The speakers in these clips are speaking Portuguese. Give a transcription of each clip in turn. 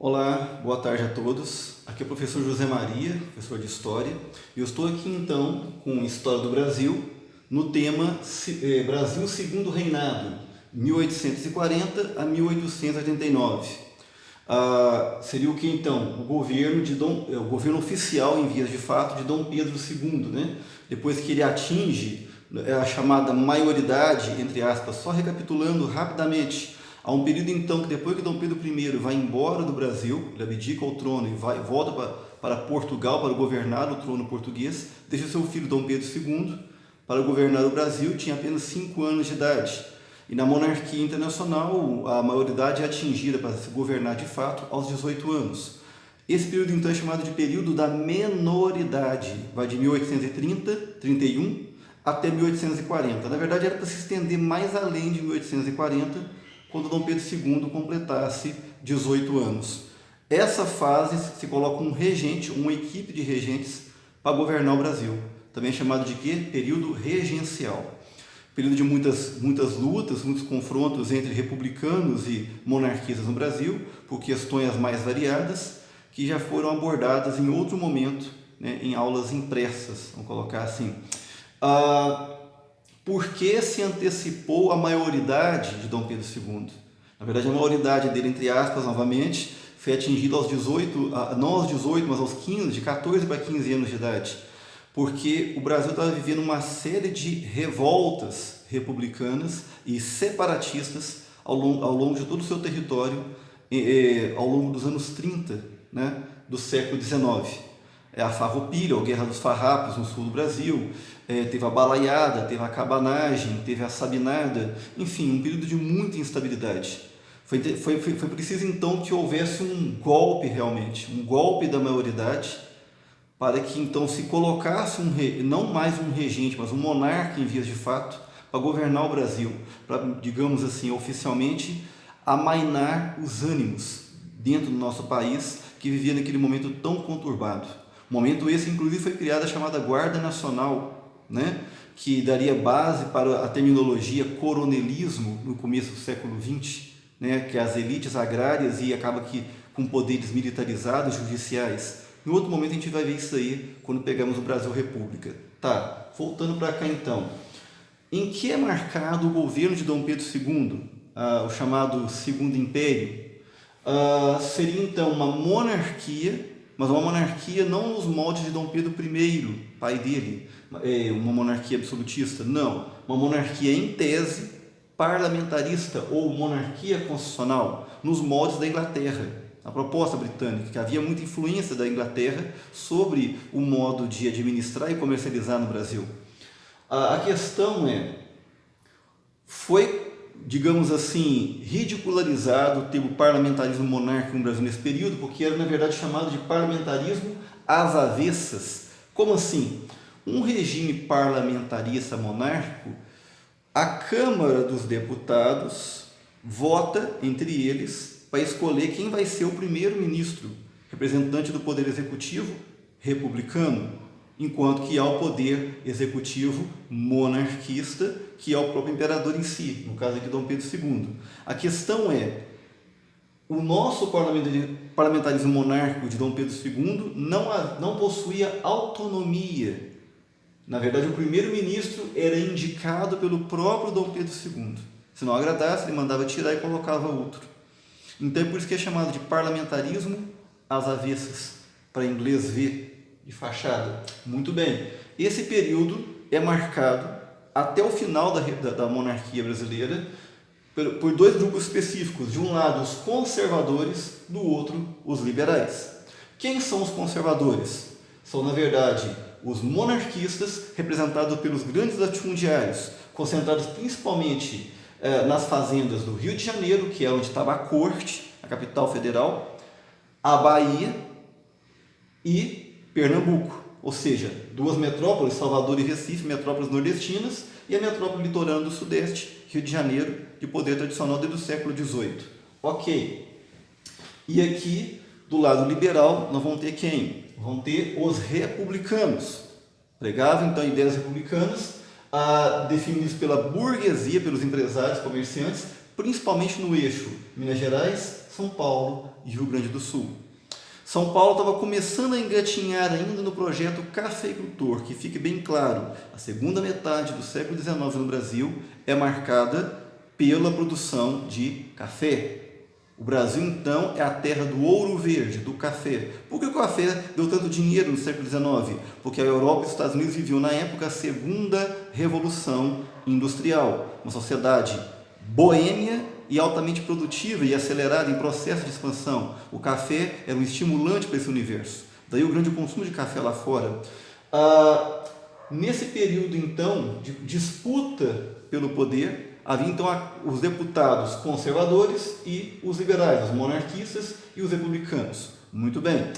Olá, boa tarde a todos. Aqui é o professor José Maria, professor de História. Eu estou aqui então com História do Brasil, no tema Brasil Segundo Reinado, 1840 a 1889. Seria o que então? O governo oficial em vias de fato de Dom Pedro II, né? Depois que ele atinge a chamada maioridade, entre aspas, só recapitulando rapidamente. Há um período então que depois que Dom Pedro I vai embora do Brasil, ele abdica o trono e volta para Portugal para governar o trono português, deixa seu filho Dom Pedro II para governar o Brasil, tinha apenas 5 anos de idade. E na monarquia internacional, a maioridade é atingida para se governar de fato aos 18 anos. Esse período então é chamado de período da menoridade, vai de 1830, 31 até 1840. Na verdade era para se estender mais além de 1840, quando Dom Pedro II completasse 18 anos. Essa fase se coloca um regente, uma equipe de regentes para governar o Brasil. Também é chamado de quê? Período regencial. Período de muitas lutas, muitos confrontos entre republicanos e monarquistas no Brasil, por questões mais variadas, que já foram abordadas em outro momento, né, em aulas impressas, vamos colocar assim. Por que se antecipou a maioridade de Dom Pedro II? Na verdade, a maioridade dele, entre aspas, novamente, foi atingida aos 18, não aos 18, mas aos 15, de 14 para 15 anos de idade, porque o Brasil estava vivendo uma série de revoltas republicanas e separatistas ao longo de todo o seu território, ao longo dos anos 30, né, do século XIX. A Farroupilha, a Guerra dos Farrapos no sul do Brasil, teve a balaiada, teve a cabanagem, teve a sabinada, enfim, um período de muita instabilidade. Foi preciso então que houvesse um golpe realmente, um golpe da maioridade, para que então se colocasse não mais um regente, mas um monarca em vias de fato, para governar o Brasil, para, digamos assim, oficialmente amainar os ânimos dentro do nosso país, que vivia naquele momento tão conturbado. Momento esse, inclusive, foi criada a chamada Guarda Nacional, né? Que daria base para a terminologia coronelismo no começo do século XX, né? Que as elites agrárias e acaba que com poderes militarizados, judiciais. Em outro momento a gente vai ver isso aí quando pegamos o Brasil República. Tá, voltando para cá então. Em que é marcado o governo de Dom Pedro II, o chamado Segundo Império? Seria então uma monarquia, mas uma monarquia não nos moldes de Dom Pedro I, pai dele, uma monarquia absolutista, não. Uma monarquia em tese parlamentarista ou monarquia constitucional, nos moldes da Inglaterra, a proposta britânica, que havia muita influência da Inglaterra sobre o modo de administrar e comercializar no Brasil. A questão foi, digamos assim, ridicularizado o termo parlamentarismo monárquico no Brasil nesse período, porque era na verdade chamado de parlamentarismo às avessas. Como assim? Um regime parlamentarista monárquico, a Câmara dos Deputados vota entre eles para escolher quem vai ser o primeiro-ministro, representante do Poder Executivo republicano, enquanto que há o poder executivo monarquista, que é o próprio imperador em si, no caso aqui Dom Pedro II. A questão é, o nosso parlamentarismo monárquico de Dom Pedro II não possuía autonomia. Na verdade, o primeiro-ministro era indicado pelo próprio Dom Pedro II. Se não agradasse, ele mandava tirar e colocava outro. Então é por isso que é chamado de parlamentarismo às avessas, para inglês ver, de fachada. Muito bem, esse período é marcado até o final da monarquia brasileira por dois grupos específicos. De um lado, os conservadores, do outro, os liberais. Quem são os conservadores? São, na verdade, os monarquistas, representados pelos grandes latifundiários, concentrados principalmente nas fazendas do Rio de Janeiro, que é onde estava a corte, a capital federal, a Bahia e Pernambuco, ou seja, duas metrópoles, Salvador e Recife, metrópoles nordestinas, e a metrópole litorânea do Sudeste, Rio de Janeiro, de poder tradicional desde o século XVIII. Ok. E aqui, do lado liberal, nós vamos ter quem? Vão ter os republicanos. Pregavam, então, ideias republicanas, definidas pela burguesia, pelos empresários, comerciantes, principalmente no eixo Minas Gerais, São Paulo e Rio Grande do Sul. São Paulo estava começando a engatinhar ainda no projeto cafeicultor, que fique bem claro, a segunda metade do século XIX no Brasil é marcada pela produção de café. O Brasil, então, é a terra do ouro verde, do café. Por que o café deu tanto dinheiro no século XIX? Porque a Europa e os Estados Unidos viviam, na época, a segunda revolução industrial. Uma sociedade boêmia e altamente produtiva e acelerada em processo de expansão. O café era um estimulante para esse universo. Daí o grande consumo de café lá fora. Nesse período, então, de disputa pelo poder, havia então os deputados conservadores e os liberais, os monarquistas e os republicanos. Muito bem.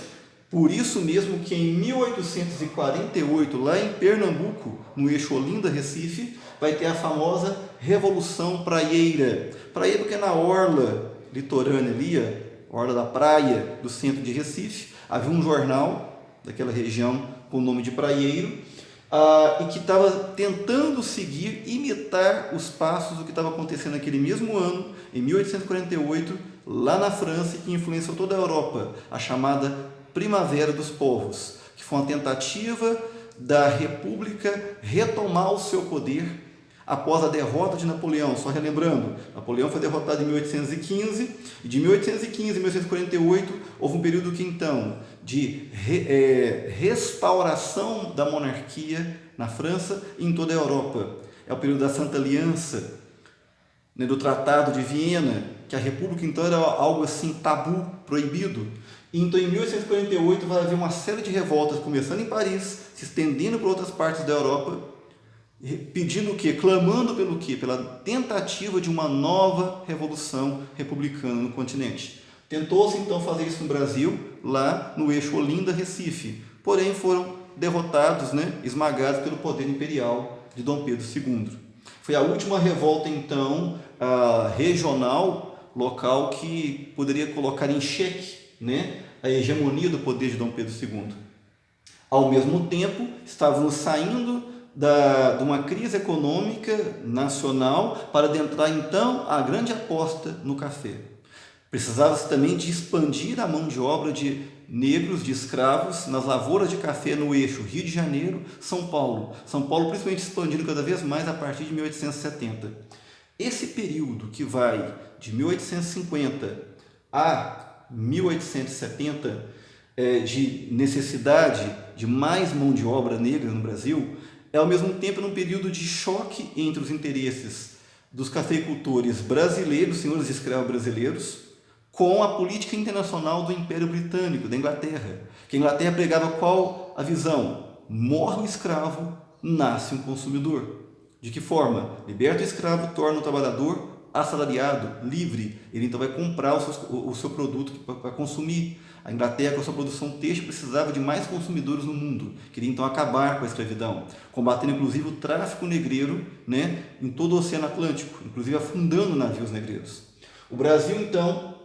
Por isso mesmo que em 1848, lá em Pernambuco, no eixo Olinda-Recife, vai ter a famosa Revolução Praieira. Praieira porque é na orla litorânea ali, a orla da praia do centro de Recife, havia um jornal daquela região com o nome de Praieiro, e que estava tentando imitar os passos do que estava acontecendo naquele mesmo ano, em 1848, lá na França, que influenciou toda a Europa, a chamada Primavera dos Povos, que foi uma tentativa da República retomar o seu poder após a derrota de Napoleão. Só relembrando, Napoleão foi derrotado em 1815, e de 1815 a 1848 houve um período que então de restauração da monarquia na França e em toda a Europa. É o período da Santa Aliança, né, do Tratado de Viena, que a República então era algo assim tabu, proibido. E, então em 1848 vai haver uma série de revoltas começando em Paris, se estendendo para outras partes da Europa, pedindo o quê? Clamando pelo quê? Pela tentativa de uma nova revolução republicana no continente. Tentou-se então fazer isso no Brasil, lá no eixo Olinda-Recife, porém foram derrotados, né, esmagados pelo poder imperial de Dom Pedro II. Foi a última revolta então regional, local, que poderia colocar em xeque, né, a hegemonia do poder de Dom Pedro II. Ao mesmo tempo, estávamos saindo de uma crise econômica nacional para adentrar então a grande aposta no café. Precisava-se também de expandir a mão de obra de negros, de escravos, nas lavouras de café no eixo Rio de Janeiro, São Paulo. São Paulo principalmente expandindo cada vez mais a partir de 1870. Esse período que vai de 1850 a 1870, de necessidade de mais mão de obra negra no Brasil, é ao mesmo tempo um período de choque entre os interesses dos cafeicultores brasileiros, senhores de escravos brasileiros, com a política internacional do Império Britânico, da Inglaterra. Que a Inglaterra pregava qual a visão? Morre o escravo, nasce um consumidor. De que forma? Liberta o escravo, torna o trabalhador assalariado, livre. Ele então vai comprar o seu produto para consumir. A Inglaterra, com a sua produção têxtil, precisava de mais consumidores no mundo. Queria então acabar com a escravidão, combatendo inclusive o tráfico negreiro, né, em todo o Oceano Atlântico, inclusive afundando navios negreiros. O Brasil então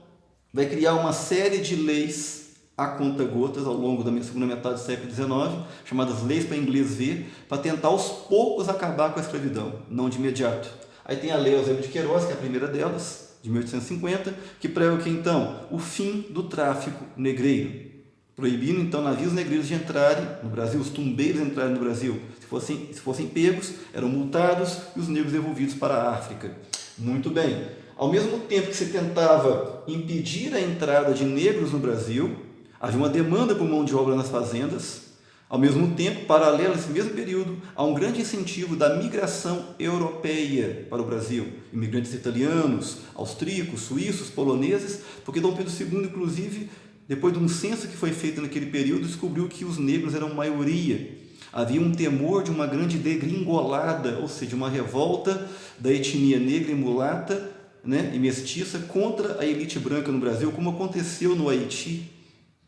vai criar uma série de leis a conta-gotas ao longo da segunda metade do século XIX, chamadas leis para inglês ver, para tentar aos poucos acabar com a escravidão, não de imediato. Aí tem a Lei Eusébio de Queiroz, que é a primeira delas, de 1850, que prega o que então? O fim do tráfico negreiro, proibindo então navios negreiros de entrarem no Brasil, os tumbeiros entrarem no Brasil. Se fossem pegos, eram multados e os negros devolvidos para a África. Muito bem. Ao mesmo tempo que se tentava impedir a entrada de negros no Brasil, havia uma demanda por mão de obra nas fazendas. Ao mesmo tempo, paralelo a esse mesmo período, há um grande incentivo da migração europeia para o Brasil. Imigrantes italianos, austríacos, suíços, poloneses, porque Dom Pedro II, inclusive, depois de um censo que foi feito naquele período, descobriu que os negros eram maioria. Havia um temor de uma grande degringolada, ou seja, uma revolta da etnia negra e mulata, né, e mestiça contra a elite branca no Brasil, como aconteceu no Haiti,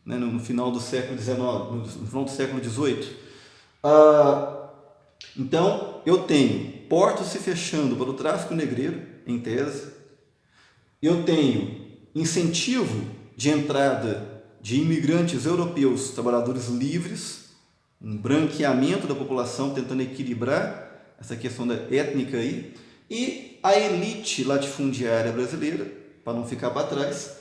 né, no final do século XIX, no final do século XVIII. Então, eu tenho portos se fechando para o tráfico negreiro, em tese. Eu tenho incentivo de entrada de imigrantes europeus, trabalhadores livres, um branqueamento da população, tentando equilibrar essa questão da étnica aí, e a elite latifundiária brasileira, para não ficar para trás,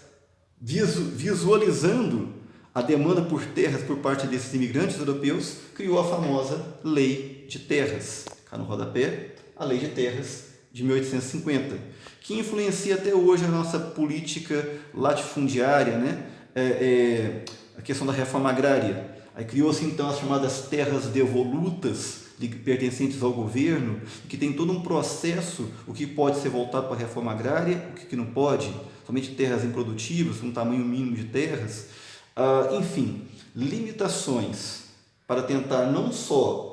visualizando a demanda por terras por parte desses imigrantes europeus, criou a famosa Lei de Terras. Cá no rodapé, a Lei de Terras de 1850, que influencia até hoje a nossa política latifundiária, né? A questão da reforma agrária. Aí criou-se então as chamadas terras devolutas, pertencentes ao governo, que tem todo um processo, o que pode ser voltado para a reforma agrária, o que não pode, somente terras improdutivas, um tamanho mínimo de terras, enfim, limitações para tentar não só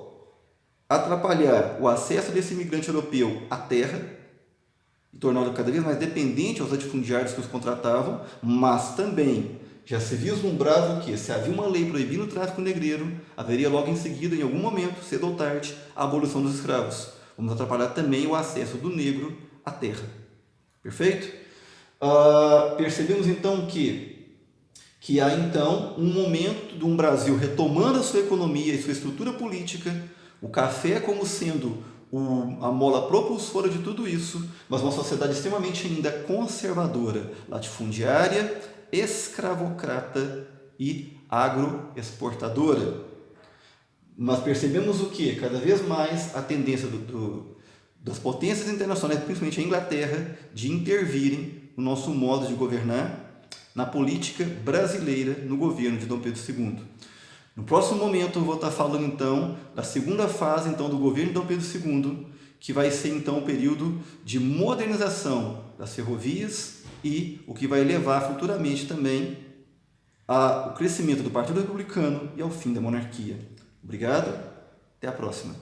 atrapalhar o acesso desse imigrante europeu à terra, e torná-lo cada vez mais dependente aos latifundiários que os contratavam, mas também já se vislumbrava que, se havia uma lei proibindo o tráfico negreiro, haveria logo em seguida, em algum momento, cedo ou tarde, a abolição dos escravos. Vamos atrapalhar também o acesso do negro à terra. Perfeito? Percebemos então que há então um momento de um Brasil retomando a sua economia e sua estrutura política, o café como sendo a mola propulsora de tudo isso, mas uma sociedade extremamente ainda conservadora, latifundiária, escravocrata e agroexportadora. Mas percebemos o que? Cada vez mais a tendência das potências internacionais, principalmente a Inglaterra, de intervirem no nosso modo de governar, na política brasileira, no governo de Dom Pedro II. No próximo momento eu vou estar falando então da segunda fase então do governo de Dom Pedro II, que vai ser então o período de modernização das ferrovias e o que vai levar futuramente também ao crescimento do Partido Republicano e ao fim da monarquia. Obrigado, até a próxima.